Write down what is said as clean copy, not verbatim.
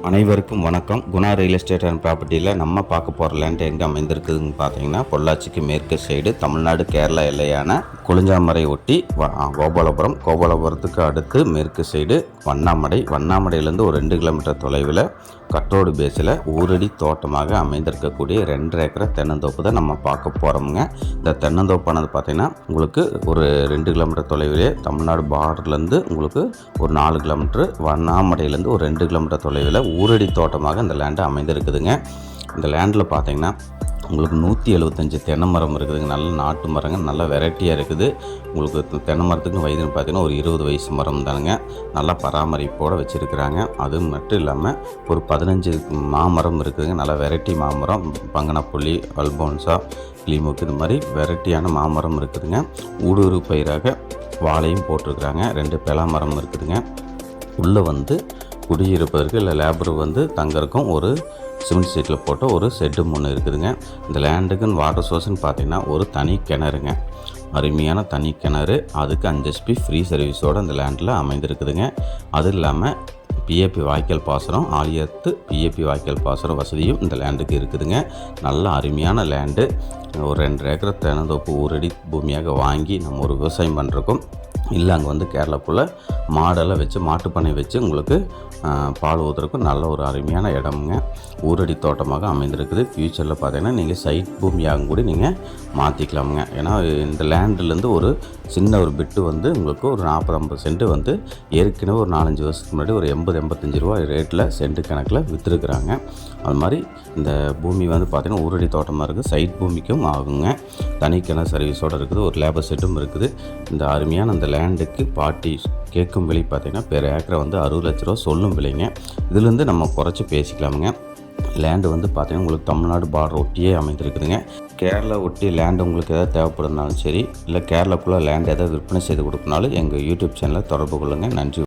அனைவருக்கும் வணக்கம். Guna real estate and ப்ராப்பர்ட்டியில் நம்ம பார்க்க போகிற லேண்ட் எங்கே அமைந்திருக்குதுன்னு பார்த்தீங்கன்னா, பொள்ளாச்சிக்கு மேற்கு சைடு தமிழ்நாடு கேரளா எல்லையான கொளிஞ்சாமரை ஒட்டி கோபாலபுரத்துக்கு அடுத்து மேற்கு சைடு வண்ணாமடையிலேருந்து ஒரு 2 கிலோமீட்டர் தொலைவில் கட்டோடு பேஸில் ஊரடி தோட்டமாக அமைந்திருக்கக்கூடிய 2 ஏக்கரை தென்னந்தோப்பு தான் நம்ம பார்க்க போகிறோமுங்க. இந்த தென்னந்தோப்பானது பார்த்திங்கன்னா உங்களுக்கு ஒரு 2 கிலோமீட்டர் தொலைவிலே தமிழ்நாடு பார்டர்லேருந்து உங்களுக்கு ஒரு 4 கிலோமீட்டர், வண்ணாமடையிலேருந்து ஒரு 2 கிலோமீட்டர் தொலைவில் ஊரடி தோட்டமாக இந்த லேண்டு அமைந்திருக்குதுங்க. இந்த லேண்டில் பார்த்திங்கன்னா உங்களுக்கு 175 தென்னை மரம் இருக்குதுங்க. நல்ல நாட்டு மரங்க, நல்ல வெரைட்டியாக இருக்குது. உங்களுக்கு தென்னை மரத்துக்கு வயதுன்னு பார்த்தீங்கன்னா ஒரு 20 வயசு மரம் தானுங்க. நல்லா பராமரிப்போடு வச்சுருக்குறாங்க. அது மட்டும் இல்லாமல் ஒரு 15 மாமரம் இருக்குதுங்க. நல்ல வெரைட்டி மாமரம், பங்கனப்பள்ளி, அல்போன்சா, கிளிமூக்கு, இது மாதிரி வெரைட்டியான மாமரம் இருக்குதுங்க. ஊடுருவு பயிராக வாழையும் போட்டிருக்கிறாங்க. 2 பெலா மரம் இருக்குதுங்க. உள்ளே குடியிருப்பதற்கு இல்லை லேபர் தங்கறக்கும் ஒரு சிமெண்ட் சீட்டில் போட்ட ஒரு ஷெட்டு 3 இருக்குதுங்க. இந்த லேண்டுக்குன்னு வாட்டர் சோர்ஸ்ன்னு பார்த்தீங்கன்னா ஒரு தனி கிணறுங்க, அருமையான தனி கிணறு. அதுக்கு 5 HP ஃப்ரீ சர்வீஸோடு அந்த லேண்டில் அமைந்திருக்குதுங்க. அது இல்லாமல் பிஏபி வாய்க்கால் பாசனம், ஆலியத்து பிஏபி வாய்க்கால் பாசனம் வசதியும் இந்த லேண்டுக்கு இருக்குதுங்க. நல்ல அருமையான லேண்டு. ஒரு 2 ஏக்கர் தென்னந்தோப்பு ஊரடி பூமியாக வாங்கி நம்ம ஒரு விவசாயம் பண்ணுறக்கும் இல்லை அங்கே கேரளாக்குள்ளே மாடெல்லாம் வச்சு மாட்டுப்பண்ணை வச்சு உங்களுக்கு பால் ஊற்றுறக்கும் நல்ல ஒரு அருமையான இடமுங்க. ஊரடி தோட்டமாக அமைந்திருக்குது. ஃப்யூச்சரில் பார்த்தீங்கன்னா நீங்கள் சைட் பூமியாக கூட நீங்கள் மாற்றிக்கலாமுங்க. ஏன்னா இந்த லேண்டுலேருந்து ஒரு சின்ன ஒரு பிட்டு உங்களுக்கு ஒரு 40-50 சென்ட் ஏற்கனவே ஒரு 4-5 வருஷத்துக்கு முன்னாடி ஒரு 80-85 ரூபா ரேட்டில் சென்ட் கணக்கில் விற்றுருக்குறாங்க. அது மாதிரி இந்த பூமி பார்த்தீங்கன்னா ஊரடி தோட்டமாக இருக்குது. சைட் பூமிக்கும் ஆகுங்க. தனி கிணறு சர்வீஸோடு இருக்குது. ஒரு லேபர் செட்டும் இருக்குது. இந்த அருமையான அந்த லேண்டுக்கு பாட்டி கேட்கும் விலை பார்த்தீங்கன்னா பெர் ஏக்கரை 60 லட்ச ரூபா சொல்லும் விலைங்க. இதுலேருந்து நம்ம குறைச்சி பேசிக்கலாமுங்க. லேண்டு பார்த்தீங்கன்னா உங்களுக்கு தமிழ்நாடு பார்டர் ஒட்டியே அமைந்திருக்குதுங்க. கேரளா ஒட்டி லேண்டு உங்களுக்கு எதாவது தேவைப்படுறதுனாலும் சரி, இல்லை கேரளாக்குள்ளே லேண்டு எதாவது விற்பனை செய்து கொடுக்கனாலும் எங்கள் யூடியூப் சேனலை தொடர்பு கொள்ளுங்கள். நன்றி.